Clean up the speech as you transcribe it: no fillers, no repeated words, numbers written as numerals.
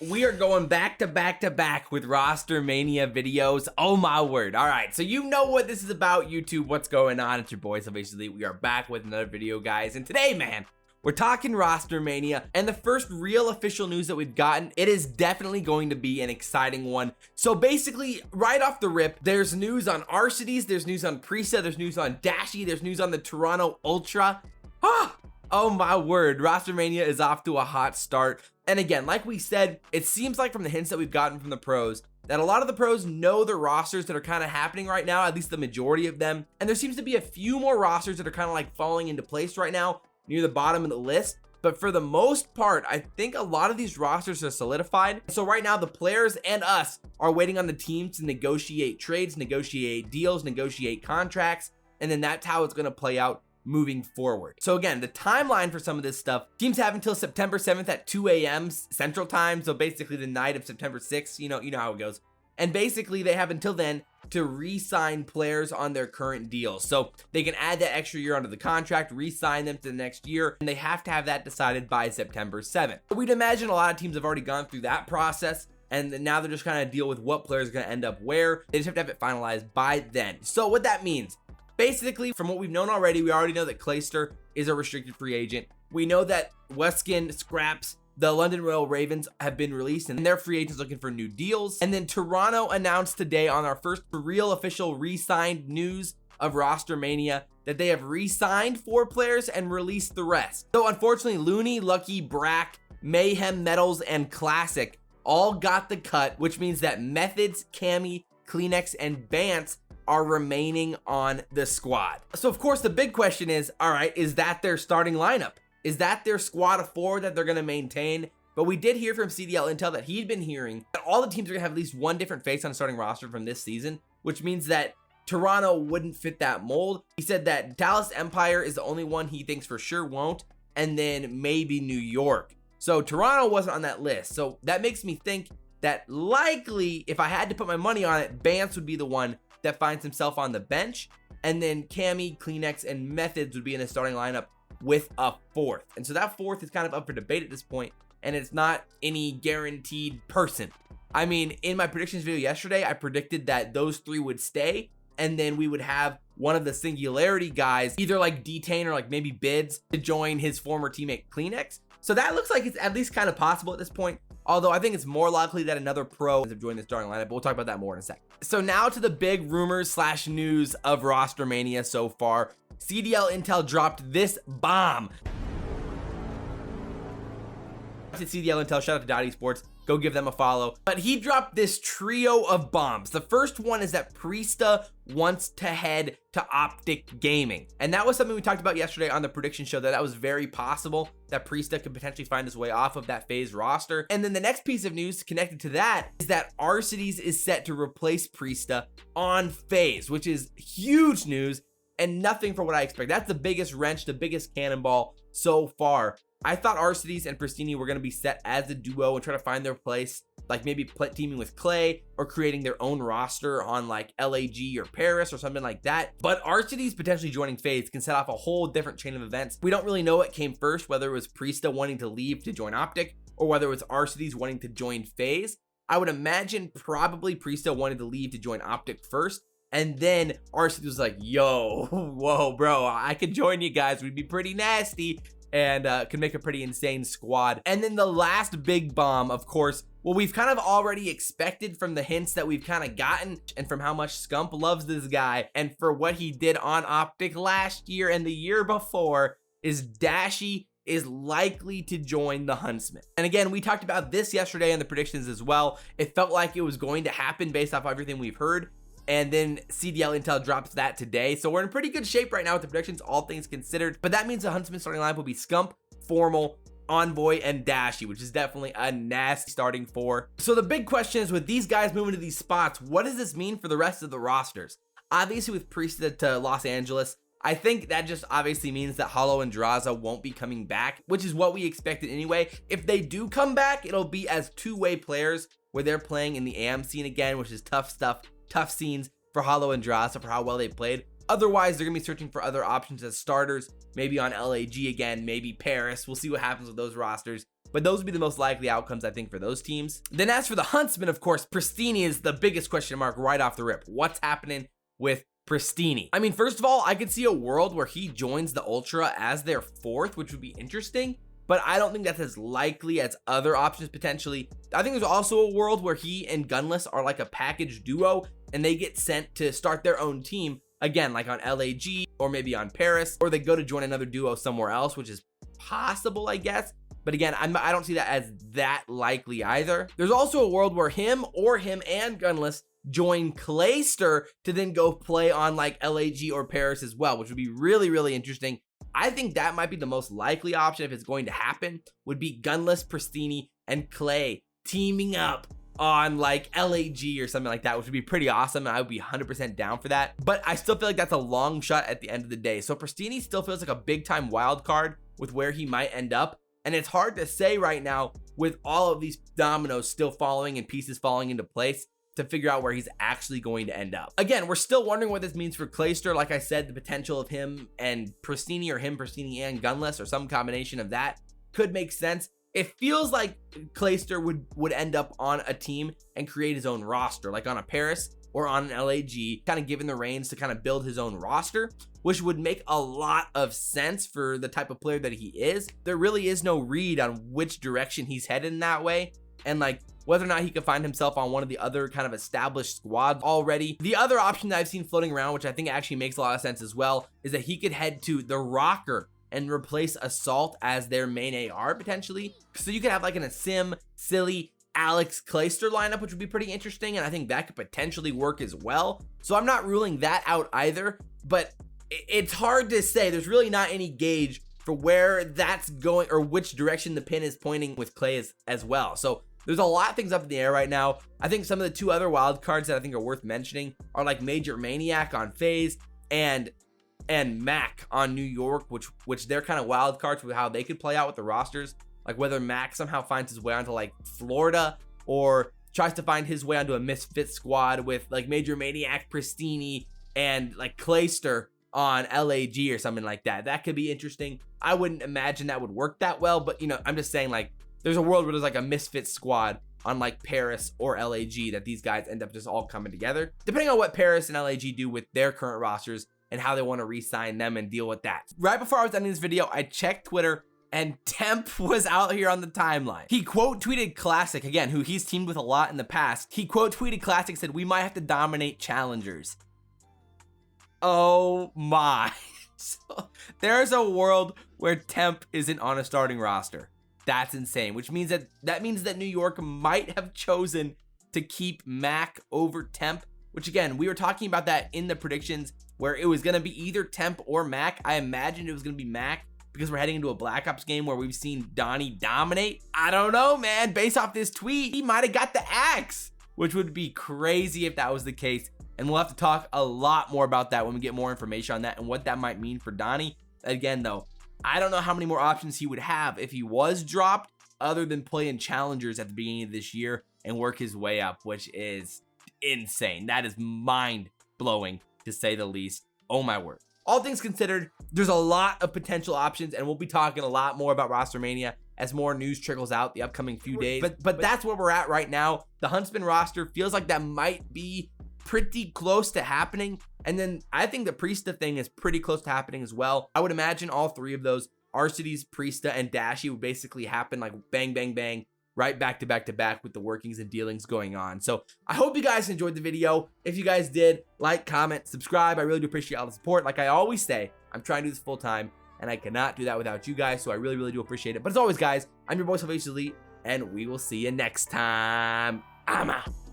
We are going back to back with Rostermania videos. Oh my word. All right, so you know what this is about, YouTube. What's going on? It's your boy, basically. We are back with another video, guys. And today, man, we're talking Rostermania, and the first real official news that we've gotten, it is definitely going to be an exciting one. So basically, right off the rip, there's news on Arcitys, there's news on Priestahh, there's news on Dashy, there's news on the Toronto Ultra. Oh my word, Rostermania is off to a hot start. And again, like we said, it seems like from the hints that we've gotten from the pros that a lot of the pros know the rosters that are kind of happening right now, at least the majority of them. And there seems to be a few more rosters that are kind of like falling into place right now near the bottom of the list. But for the most part, I think a lot of these rosters are solidified. So right now, the players and us are waiting on the team to negotiate trades, negotiate deals, negotiate contracts. And then that's how it's going to play out moving forward. So again, the timeline for some of this stuff, teams have until September 7th at 2 a.m. Central Time. So basically the night of September 6th, you know how it goes. And basically they have until then to re-sign players on their current deals. So they can add that extra year onto the contract, re-sign them to the next year, and they have to have that decided by September 7th. We'd imagine a lot of teams have already gone through that process, and now they're just kind of deal with what players are going to end up where. They just have to have it finalized by then. So what that means, basically, from what we've known already, we already know that Clayster is a restricted free agent. We know that Weskin, Scraps, the London Royal Ravens have been released and they're free agents looking for new deals. And then Toronto announced today on our first real official re-signed news of Rostermania that they have re-signed 4 players and released the rest. So unfortunately, Looney, Lucky, Brack, Mayhem, Metals, and Classic all got the cut, which means that Methods, Cammy, Kleenex, and Bance are remaining on the squad. So of course the big question is, all right, is that their starting lineup? Is that their squad of 4 that they're going to maintain? But we did hear from CDL Intel that he'd been hearing that all the teams are going to have at least one different face on the starting roster from this season, which means that Toronto wouldn't fit that mold. He said that Dallas Empire is the only one he thinks for sure won't, and then maybe New York. So Toronto wasn't on that list. So that makes me think that likely, if I had to put my money on it, Bance would be the one that finds himself on the bench, and then Cammy, Kleenex, and Methods would be in the starting lineup with a 4th. And so that 4th is kind of up for debate at this point, and it's not any guaranteed person. I mean, in my predictions video yesterday, I predicted that those 3 would stay, and then we would have one of the Singularity guys, either like Detain or like maybe Bids, to join his former teammate Kleenex. So that looks like it's at least kind of possible at this point. Although I think it's more likely that another pro ends up joining the starting lineup, but we'll talk about that more in a second. So now to the big rumors / news of Rostermania so far. CDL Intel dropped this bomb. To CDL Intel, shout out to Dottie Sports, go give them a follow. But he dropped this trio of bombs. The first one is that Priestahh wants to head to OpTic Gaming, and that was something we talked about yesterday on the prediction show, that was very possible that Priestahh could potentially find his way off of that FaZe roster. And then the next piece of news connected to that is that Arcitys is set to replace Priestahh on FaZe, which is huge news and nothing for what I expect. That's the biggest wrench, the biggest cannonball so far. I thought Arcitys and Prestinni were going to be set as a duo and try to find their place, like maybe teaming with Clay or creating their own roster on like LAG or Paris or something like that. But Arcitys potentially joining FaZe can set off a whole different chain of events. We don't really know what came first, whether it was Priestahh wanting to leave to join OpTic or whether it was Arcitys wanting to join FaZe. I would imagine probably Priestahh wanted to leave to join OpTic first, and then Arcitys was like, yo, whoa, bro, I could join you guys. We'd be pretty nasty and could make a pretty insane squad. And then the last big bomb, of course, well, we've kind of already expected from the hints that we've kind of gotten and from how much Scump loves this guy and for what he did on OpTic last year and the year before, is Dashy is likely to join the Huntsmen. And again, we talked about this yesterday in the predictions as well. It felt like it was going to happen based off everything we've heard. And then CDL Intel drops that today. So we're in pretty good shape right now with the predictions, all things considered. But that means the Huntsman starting lineup will be Scump, Formal, Envoy, and Dashy, which is definitely a nasty starting 4. So the big question is, with these guys moving to these spots, what does this mean for the rest of the rosters? Obviously with Priestahh to Los Angeles, I think that just obviously means that Hollow and Draza won't be coming back, which is what we expected anyway. If they do come back, it'll be as two-way players where they're playing in the AM scene again, which is tough stuff. Tough scenes for Hollow and Draza for how well they played. Otherwise, they're gonna be searching for other options as starters, maybe on LAG again, maybe Paris. We'll see what happens with those rosters. but those would be the most likely outcomes, I think, for those teams. Then as for the Huntsmen, of course, Prestinni is the biggest question mark right off the rip. What's happening with Prestinni? I mean, first of all, I could see a world where he joins the Ultra as their 4th, which would be interesting, but I don't think that's as likely as other options potentially. I think there's also a world where he and Gunless are like a package duo and they get sent to start their own team, again, like on LAG or maybe on Paris, or they go to join another duo somewhere else, which is possible, I guess. But again, I don't see that as that likely either. There's also a world where him and Gunless join Clayster to then go play on like LAG or Paris as well, which would be really, really interesting. I think that might be the most likely option if it's going to happen, would be Gunless, Prestinni, and Clay teaming up on like LAG or something like that, which would be pretty awesome, and I would be 100% down for that. But I still feel like that's a long shot at the end of the day. So Prestinni still feels like a big time wild card with where he might end up, and it's hard to say right now with all of these dominoes still falling and pieces falling into place to figure out where he's actually going to end up. Again, we're still wondering what this means for Clayster. Like I said, the potential of him and Prestinni, or him, Prestinni, and Gunless, or some combination of that could make sense. It feels like Clayster would end up on a team and create his own roster, like on a Paris or on an LAG, kind of given the reins to kind of build his own roster, which would make a lot of sense for the type of player that he is. There really is no read on which direction he's headed in that way, and like whether or not he could find himself on one of the other kind of established squads already. The other option that I've seen floating around, which I think actually makes a lot of sense as well, is that he could head to the Rokkr and replace Assault as their main AR potentially. So you could have like an Sim, Silly, Alex, Clayster lineup, which would be pretty interesting, and I think that could potentially work as well. So I'm not ruling that out either, but it's hard to say. There's really not any gauge for where that's going or which direction the pin is pointing with Clay as well. So there's a lot of things up in the air right now. I think some of the 2 other wild cards that I think are worth mentioning are like MajorManiak on FaZe and Mac on New York, which they're kind of wild cards with how they could play out with the rosters. Like whether Mac somehow finds his way onto like Florida or tries to find his way onto a misfit squad with like MajorManiak, Prestinni, and like Clayster on LAG or something like that. That could be interesting. I wouldn't imagine that would work that well, but you know, I'm just saying, like, there's a world where there's like a misfit squad on like Paris or LAG that these guys end up just all coming together, depending on what Paris and LAG do with their current rosters and how they want to re-sign them and deal with that. Right before I was ending this video, I checked Twitter and Temp was out here on the timeline. He quote tweeted Classic, again, who he's teamed with a lot in the past. He quote tweeted Classic, said, "We might have to dominate challengers." Oh my. So there's a world where Temp isn't on a starting roster. That's insane, which means that New York might have chosen to keep Mac over Temp, which again, we were talking about that in the predictions where it was going to be either Temp or Mac. I imagined it was going to be Mac because we're heading into a Black Ops game where we've seen Donnie dominate. I don't know, man. Based off this tweet, he might have got the axe, which would be crazy if that was the case. And we'll have to talk a lot more about that when we get more information on that and what that might mean for Donnie. Again, though, I don't know how many more options he would have if he was dropped other than playing challengers at the beginning of this year and work his way up, which is insane. That is mind-blowing, to say the least. Oh my word. All things considered, there's a lot of potential options, and we'll be talking a lot more about Rostermania as more news trickles out the upcoming few days. But that's where we're at right now. The Huntsmen roster feels like that might be pretty close to happening, and then I think the Priestahh thing is pretty close to happening as well. I would imagine all 3 of those, Arcitys, Priestahh, and Dashy, would basically happen like bang, bang, bang, right back to back to back with the workings and dealings going on. So I hope you guys enjoyed the video. If you guys did, like, comment, subscribe. I really do appreciate all the support. Like I always say, I'm trying to do this full time, and I cannot do that without you guys, so I really, really do appreciate it. But as always, guys, I'm your boy, CDL Elite, and we will see you next time. I'm out.